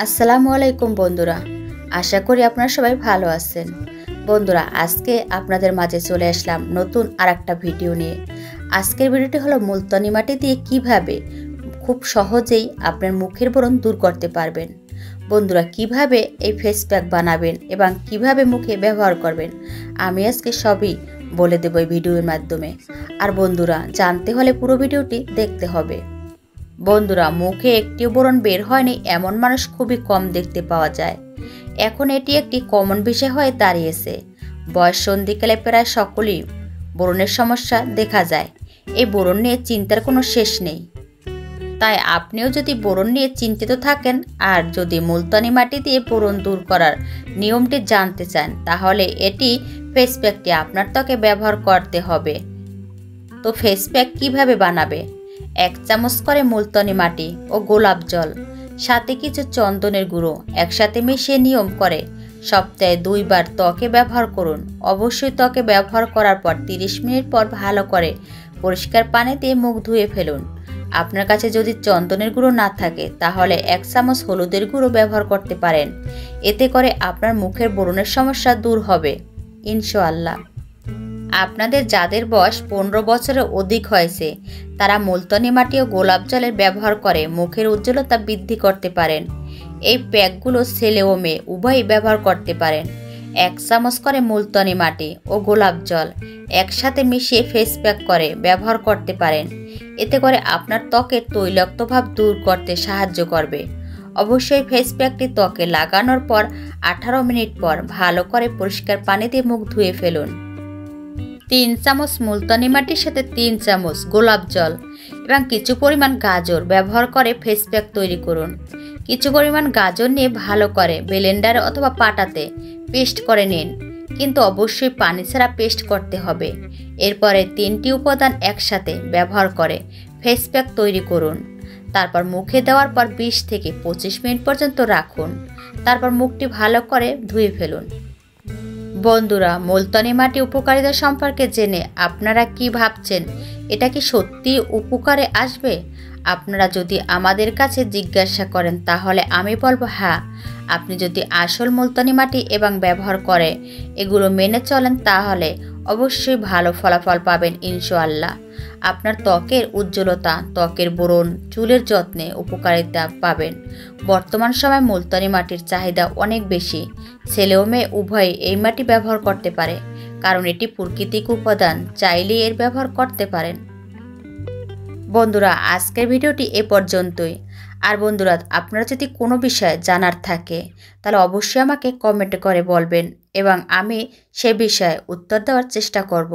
আসসালামু আলাইকুম বন্ধুরা, আশা করি আপনারা সবাই ভালো আছেন। বন্ধুরা, আজকে আপনাদের মাঝে চলে আসলাম নতুন আরেকটা ভিডিও নিয়ে। আজকের ভিডিওটি হলো মুলতানি মাটি দিয়ে কিভাবে খুব সহজেই আপনার মুখের ব্রণ দূর করতে পারবেন। বন্ধুরা, কিভাবে এই ফেস প্যাক বানাবেন এবং কিভাবে মুখে ব্যবহার করবেন আমি আজকে সবই বলে দেব এই ভিডিওর মাধ্যমে। আর বন্ধুরা, জানতে হলে পুরো ভিডিওটি দেখতে হবে। বন্ধুরা, মুখে একটিও ব্রণ বের হয়নি এমন মানুষ খুবই কম দেখতে পাওয়া যায়। এখন এটি একটি কমন বিষয় হয়ে দাঁড়িয়েছে। বয়স সন্ধিকালে প্রায় সকলেই ব্রণের সমস্যা দেখা যায়। এই ব্রণ নিয়ে চিন্তার কোনো শেষ নেই। তাই আপনিও যদি ব্রণ নিয়ে চিন্তিত থাকেন আর যদি মুলতানি মাটি দিয়ে ব্রণ দূর করার নিয়মটি জানতে চান, তাহলে এটি ফেস প্যাকটি আপনার ত্বকে ব্যবহার করতে হবে। তো ফেস প্যাক কীভাবে বানাবে? 1 চামচ করে মুলতানি মাটি ও গোলাপ জল, সাথে কিছু চন্দনের গুঁড়ো একসাথে মিশিয়ে নিয়ম করে সপ্তাহে 2 বার ত্বকে ব্যবহার করুন। অবশ্যই ত্বকে ব্যবহার করার পর 30 মিনিট পর ভালো করে পরিষ্কার পানি দিয়ে মুখ ধুয়ে ফেলুন। আপনার কাছে যদি চন্দনের গুঁড়ো না থাকে, তাহলে 1 চামচ হলুদের গুঁড়ো ব্যবহার করতে পারেন। এতে করে আপনার মুখের ব্রণের সমস্যা দূর হবে ইনশাআল্লাহ। আপনাদের যাদের বয়স 15 বছরের অধিক হয়েছে, তারা মুলতানি মাটি ও গোলাপ জলের ব্যবহার করে মুখের উজ্জ্বলতা বৃদ্ধি করতে পারেন। এই প্যাকগুলো ছেলে ও মেয়ে উভয়ই ব্যবহার করতে পারেন। 1 চামচ করে মুলতানি মাটি ও গোলাপ জল একসাথে মিশিয়ে ফেস প্যাক করে ব্যবহার করতে পারেন। এতে করে আপনার ত্বকের তৈলাক্ত ভাব দূর করতে সাহায্য করবে। অবশ্যই ফেস প্যাকটি ত্বকে লাগানোর পর 18 মিনিট পর ভালো করে পরিষ্কার পানি দিয়ে মুখ ধুয়ে ফেলুন। 3 চামচ মুলতানি মাটির সাথে 3 চামচ গোলাপ জল এবং কিছু পরিমাণ গাজর ব্যবহার করে ফেস প্যাক তৈরি করুন। কিছু পরিমাণ গাজর নিয়ে ভালো করে ব্লেন্ডারে অথবা পাটাতে পেস্ট করে নিন, কিন্তু অবশ্যই পানি ছাড়া পেস্ট করতে হবে। এরপরে 3টি উপাদান একসাথে ব্যবহার করে ফেস প্যাক তৈরি করুন। তারপর মুখে দেওয়ার পর 20 থেকে 25 মিনিট পর্যন্ত রাখুন। তারপর মুখটি ভালো করে ধুয়ে ফেলুন। বন্ধুরা, মুলতানি মাটি উপকারিতা সম্পর্কে জেনে আপনারা কি ভাবছেন? এটা কি সত্যি উপকারে আসবে? আপনারা যদি আমাদের কাছে জিজ্ঞাসা করেন, তাহলে আমি বলবো হ্যাঁ। আপনি যদি আসল মুলতানি মাটি এবং ব্যবহার করে এগুলো মেনে চলেন, তাহলে অবশ্যই ভালো ফলাফল পাবেন ইনশাআল্লাহ। আপনার ত্বকের উজ্জ্বলতা, ত্বকের ব্রণ, চুলের যত্নে উপকারিতা পাবেন। বর্তমান সময়ে মুলতানি মাটির চাহিদা অনেক বেশি। ছেলে ও মেয়ে উভয়ই এই মাটি ব্যবহার করতে পারে, কারণ এটি প্রাকৃতিক উপাদান। চাইলেই এর ব্যবহার করতে পারেন। বন্ধুরা, আজকের ভিডিওটি এ পর্যন্তই। আর বন্ধুরা, আপনারা যদি কোনো বিষয়ে জানার থাকে, তাহলে অবশ্যই আমাকে কমেন্ট করে বলবেন এবং আমি সে বিষয়ে উত্তর দেওয়ার চেষ্টা করব।